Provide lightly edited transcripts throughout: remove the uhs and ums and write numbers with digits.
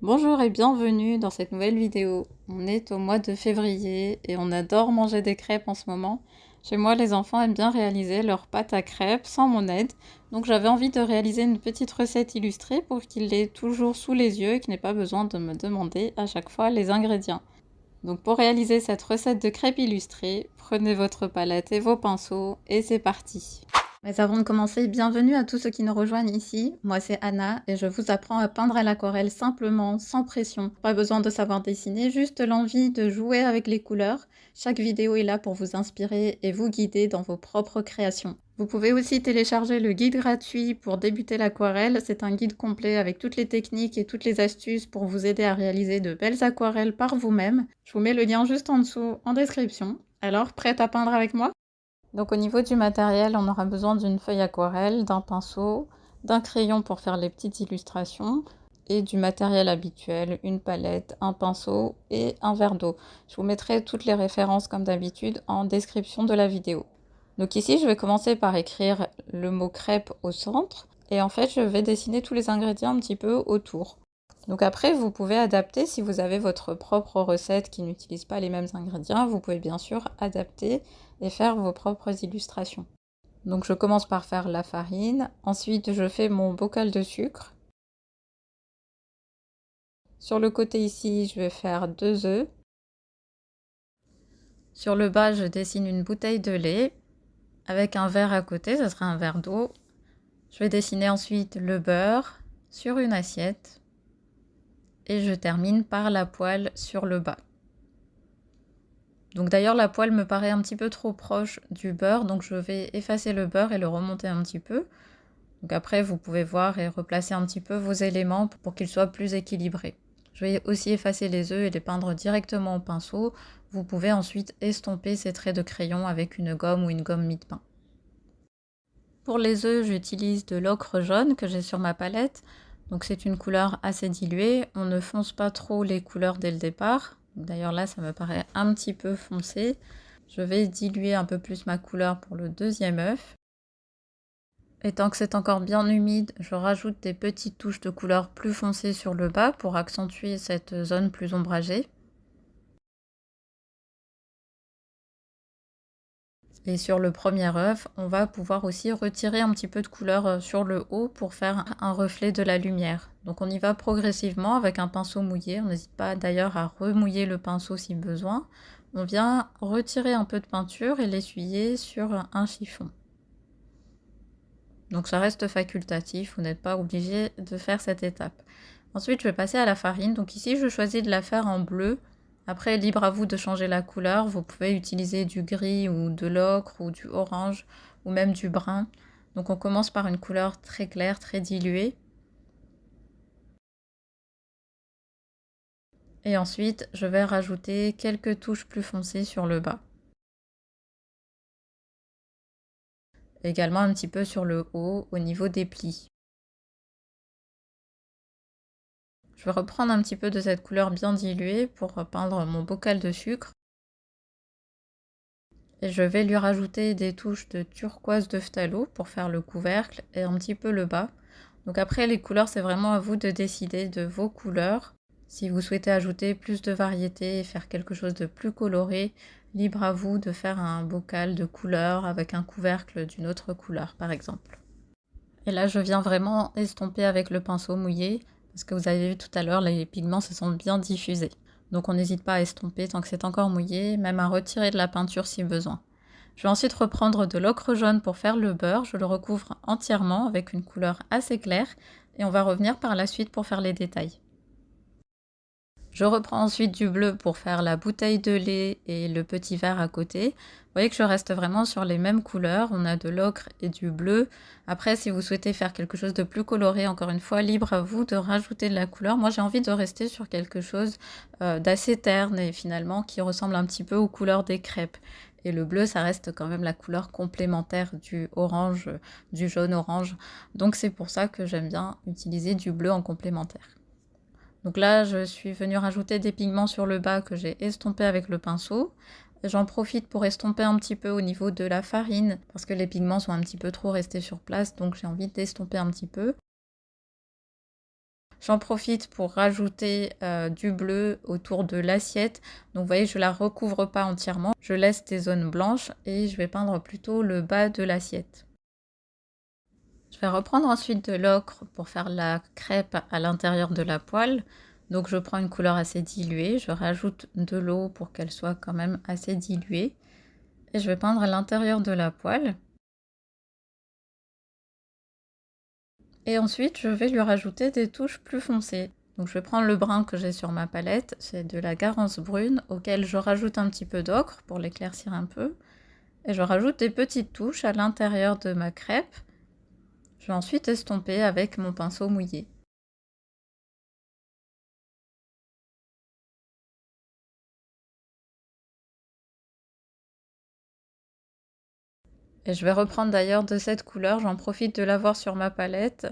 Bonjour et bienvenue dans cette nouvelle vidéo. On est au mois de février et on adore manger des crêpes en ce moment. Chez moi, les enfants aiment bien réaliser leurs pâtes à crêpes sans mon aide. Donc j'avais envie de réaliser une petite recette illustrée pour qu'ils l'aient toujours sous les yeux et qu'ils n'aient pas besoin de me demander à chaque fois les ingrédients. Donc pour réaliser cette recette de crêpes illustrée, prenez votre palette et vos pinceaux et c'est parti. Mais avant de commencer, bienvenue à tous ceux qui nous rejoignent ici. Moi c'est Anna et je vous apprends à peindre à l'aquarelle simplement, sans pression. Pas besoin de savoir dessiner, juste l'envie de jouer avec les couleurs. Chaque vidéo est là pour vous inspirer et vous guider dans vos propres créations. Vous pouvez aussi télécharger le guide gratuit pour débuter l'aquarelle. C'est un guide complet avec toutes les techniques et toutes les astuces pour vous aider à réaliser de belles aquarelles par vous-même. Je vous mets le lien juste en dessous en description. Alors, prête à peindre avec moi ? Donc au niveau du matériel, on aura besoin d'une feuille aquarelle, d'un pinceau, d'un crayon pour faire les petites illustrations et du matériel habituel, une palette, un pinceau et un verre d'eau. Je vous mettrai toutes les références comme d'habitude en description de la vidéo. Donc ici, je vais commencer par écrire le mot crêpe au centre et en fait, je vais dessiner tous les ingrédients un petit peu autour. Donc après, vous pouvez adapter si vous avez votre propre recette qui n'utilise pas les mêmes ingrédients. Vous pouvez bien sûr adapter et faire vos propres illustrations. Donc je commence par faire la farine. Ensuite, je fais mon bocal de sucre. Sur le côté ici, je vais faire 2 œufs. Sur le bas, je dessine une bouteille de lait avec un verre à côté, ça sera un verre d'eau. Je vais dessiner ensuite le beurre sur une assiette. Et je termine par la poêle sur le bas. Donc d'ailleurs la poêle me paraît un petit peu trop proche du beurre, donc je vais effacer le beurre et le remonter un petit peu. Donc après vous pouvez voir et replacer un petit peu vos éléments pour qu'ils soient plus équilibrés. Je vais aussi effacer les œufs et les peindre directement au pinceau. Vous pouvez ensuite estomper ces traits de crayon avec une gomme ou une gomme mie-de-pain. Pour les œufs, j'utilise de l'ocre jaune que j'ai sur ma palette. Donc c'est une couleur assez diluée, on ne fonce pas trop les couleurs dès le départ. D'ailleurs là ça me paraît un petit peu foncé. Je vais diluer un peu plus ma couleur pour le deuxième œuf. Et tant que c'est encore bien humide, je rajoute des petites touches de couleur plus foncée sur le bas pour accentuer cette zone plus ombragée. Et sur le premier œuf, on va pouvoir aussi retirer un petit peu de couleur sur le haut pour faire un reflet de la lumière. Donc on y va progressivement avec un pinceau mouillé. On n'hésite pas d'ailleurs à remouiller le pinceau si besoin. On vient retirer un peu de peinture et l'essuyer sur un chiffon. Donc ça reste facultatif, vous n'êtes pas obligé de faire cette étape. Ensuite je vais passer à la farine. Donc ici je choisis de la faire en bleu. Après, libre à vous de changer la couleur. Vous pouvez utiliser du gris ou de l'ocre ou du orange ou même du brun. Donc on commence par une couleur très claire, très diluée. Et ensuite, je vais rajouter quelques touches plus foncées sur le bas. Également un petit peu sur le haut, au niveau des plis. Je vais reprendre un petit peu de cette couleur bien diluée pour peindre mon bocal de sucre. Et je vais lui rajouter des touches de turquoise de phthalo pour faire le couvercle et un petit peu le bas. Donc après les couleurs, c'est vraiment à vous de décider de vos couleurs. Si vous souhaitez ajouter plus de variété et faire quelque chose de plus coloré, libre à vous de faire un bocal de couleurs avec un couvercle d'une autre couleur par exemple. Et là je viens vraiment estomper avec le pinceau mouillé parce que vous avez vu tout à l'heure, les pigments se sont bien diffusés. Donc on n'hésite pas à estomper tant que c'est encore mouillé, même à retirer de la peinture si besoin. Je vais ensuite reprendre de l'ocre jaune pour faire le beurre. Je le recouvre entièrement avec une couleur assez claire et on va revenir par la suite pour faire les détails. Je reprends ensuite du bleu pour faire la bouteille de lait et le petit verre à côté. Vous voyez que je reste vraiment sur les mêmes couleurs. On a de l'ocre et du bleu. Après, si vous souhaitez faire quelque chose de plus coloré, encore une fois, libre à vous de rajouter de la couleur. Moi, j'ai envie de rester sur quelque chose d'assez terne et finalement qui ressemble un petit peu aux couleurs des crêpes. Et le bleu, ça reste quand même la couleur complémentaire du orange, du jaune orange. Donc c'est pour ça que j'aime bien utiliser du bleu en complémentaire. Donc là, je suis venue rajouter des pigments sur le bas que j'ai estompé avec le pinceau. J'en profite pour estomper un petit peu au niveau de la farine parce que les pigments sont un petit peu trop restés sur place, donc j'ai envie d'estomper un petit peu. J'en profite pour rajouter du bleu autour de l'assiette. Donc vous voyez, je ne la recouvre pas entièrement. Je laisse des zones blanches et je vais peindre plutôt le bas de l'assiette. Je vais reprendre ensuite de l'ocre pour faire la crêpe à l'intérieur de la poêle. Donc je prends une couleur assez diluée, je rajoute de l'eau pour qu'elle soit quand même assez diluée. Et je vais peindre à l'intérieur de la poêle. Et ensuite, je vais lui rajouter des touches plus foncées. Donc je vais prendre le brun que j'ai sur ma palette, c'est de la Garance brune, auquel je rajoute un petit peu d'ocre pour l'éclaircir un peu. Et je rajoute des petites touches à l'intérieur de ma crêpe. Je vais ensuite estomper avec mon pinceau mouillé. Et je vais reprendre d'ailleurs de cette couleur, j'en profite de l'avoir sur ma palette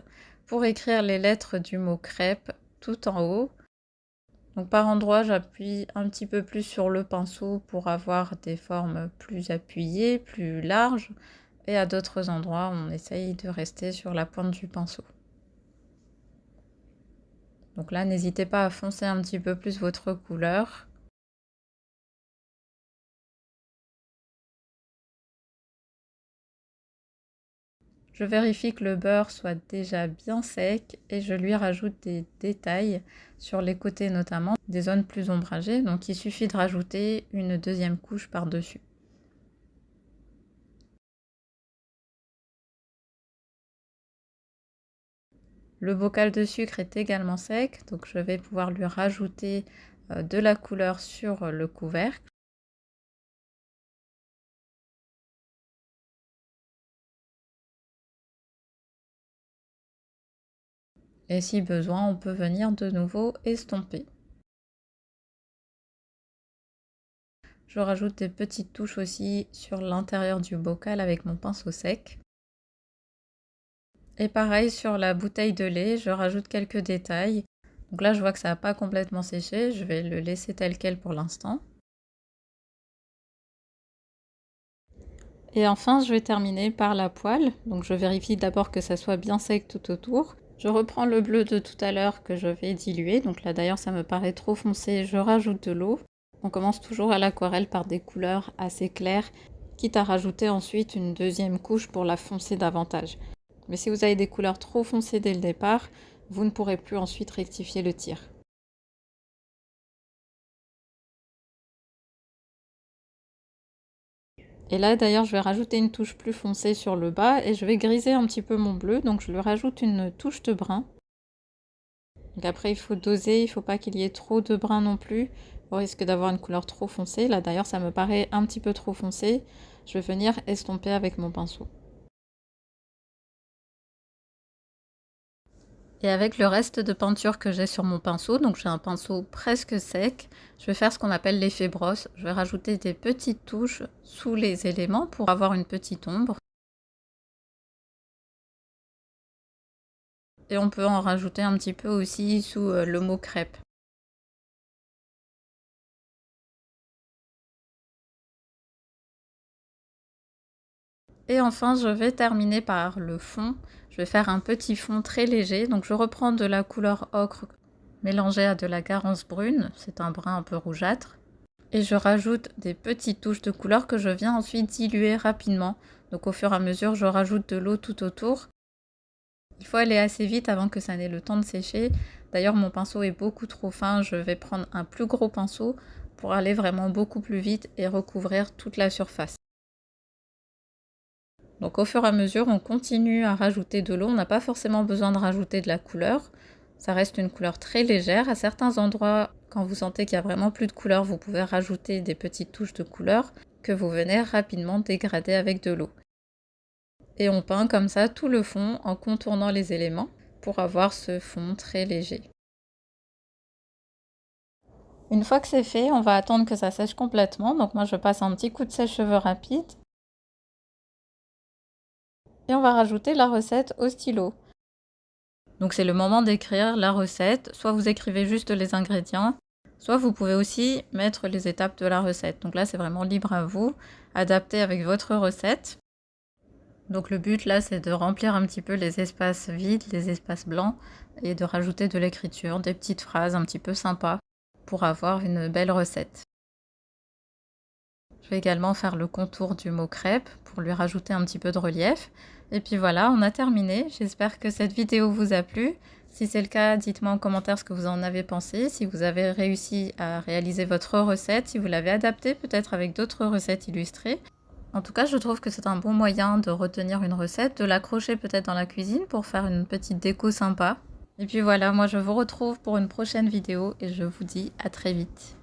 pour écrire les lettres du mot crêpe tout en haut. Donc par endroits, j'appuie un petit peu plus sur le pinceau pour avoir des formes plus appuyées, plus larges. Et à d'autres endroits, on essaye de rester sur la pointe du pinceau. Donc là, n'hésitez pas à foncer un petit peu plus votre couleur. Je vérifie que le beurre soit déjà bien sec et je lui rajoute des détails sur les côtés notamment, des zones plus ombragées. Donc il suffit de rajouter une deuxième couche par-dessus. Le bocal de sucre est également sec, donc je vais pouvoir lui rajouter de la couleur sur le couvercle. Et si besoin, on peut venir de nouveau estomper. Je rajoute des petites touches aussi sur l'intérieur du bocal avec mon pinceau sec. Et pareil sur la bouteille de lait, je rajoute quelques détails. Donc là, je vois que ça n'a pas complètement séché, je vais le laisser tel quel pour l'instant. Et enfin, je vais terminer par la poêle. Donc je vérifie d'abord que ça soit bien sec tout autour. Je reprends le bleu de tout à l'heure que je vais diluer. Donc là d'ailleurs, ça me paraît trop foncé, je rajoute de l'eau. On commence toujours à l'aquarelle par des couleurs assez claires, quitte à rajouter ensuite une deuxième couche pour la foncer davantage. Mais si vous avez des couleurs trop foncées dès le départ, vous ne pourrez plus ensuite rectifier le tir. Et là d'ailleurs je vais rajouter une touche plus foncée sur le bas et je vais griser un petit peu mon bleu, donc je lui rajoute une touche de brun. Donc après il faut doser, il ne faut pas qu'il y ait trop de brun non plus, au risque d'avoir une couleur trop foncée. Là d'ailleurs ça me paraît un petit peu trop foncé, je vais venir estomper avec mon pinceau. Et avec le reste de peinture que j'ai sur mon pinceau, donc j'ai un pinceau presque sec, je vais faire ce qu'on appelle l'effet brosse. Je vais rajouter des petites touches sous les éléments pour avoir une petite ombre. Et on peut en rajouter un petit peu aussi sous le mot crêpe. Et enfin, je vais terminer par le fond. Je vais faire un petit fond très léger. Donc je reprends de la couleur ocre mélangée à de la Garance brune. C'est un brun un peu rougeâtre. Et je rajoute des petites touches de couleur que je viens ensuite diluer rapidement. Donc au fur et à mesure, je rajoute de l'eau tout autour. Il faut aller assez vite avant que ça n'ait le temps de sécher. D'ailleurs, mon pinceau est beaucoup trop fin. Je vais prendre un plus gros pinceau pour aller vraiment beaucoup plus vite et recouvrir toute la surface. Donc au fur et à mesure, on continue à rajouter de l'eau. On n'a pas forcément besoin de rajouter de la couleur. Ça reste une couleur très légère. À certains endroits, quand vous sentez qu'il n'y a vraiment plus de couleur, vous pouvez rajouter des petites touches de couleur que vous venez rapidement dégrader avec de l'eau. Et on peint comme ça tout le fond en contournant les éléments pour avoir ce fond très léger. Une fois que c'est fait, on va attendre que ça sèche complètement. Donc moi je passe un petit coup de sèche-cheveux rapide. Et on va rajouter la recette au stylo. Donc c'est le moment d'écrire la recette. Soit vous écrivez juste les ingrédients, soit vous pouvez aussi mettre les étapes de la recette. Donc là c'est vraiment libre à vous, adapté avec votre recette. Donc le but là, c'est de remplir un petit peu les espaces vides, les espaces blancs, et de rajouter de l'écriture, des petites phrases un petit peu sympas pour avoir une belle recette. Je vais également faire le contour du mot crêpe pour lui rajouter un petit peu de relief. Et puis voilà, on a terminé. J'espère que cette vidéo vous a plu. Si c'est le cas, dites-moi en commentaire ce que vous en avez pensé, si vous avez réussi à réaliser votre recette, si vous l'avez adaptée peut-être avec d'autres recettes illustrées. En tout cas, je trouve que c'est un bon moyen de retenir une recette, de l'accrocher peut-être dans la cuisine pour faire une petite déco sympa. Et puis voilà, moi je vous retrouve pour une prochaine vidéo et je vous dis à très vite.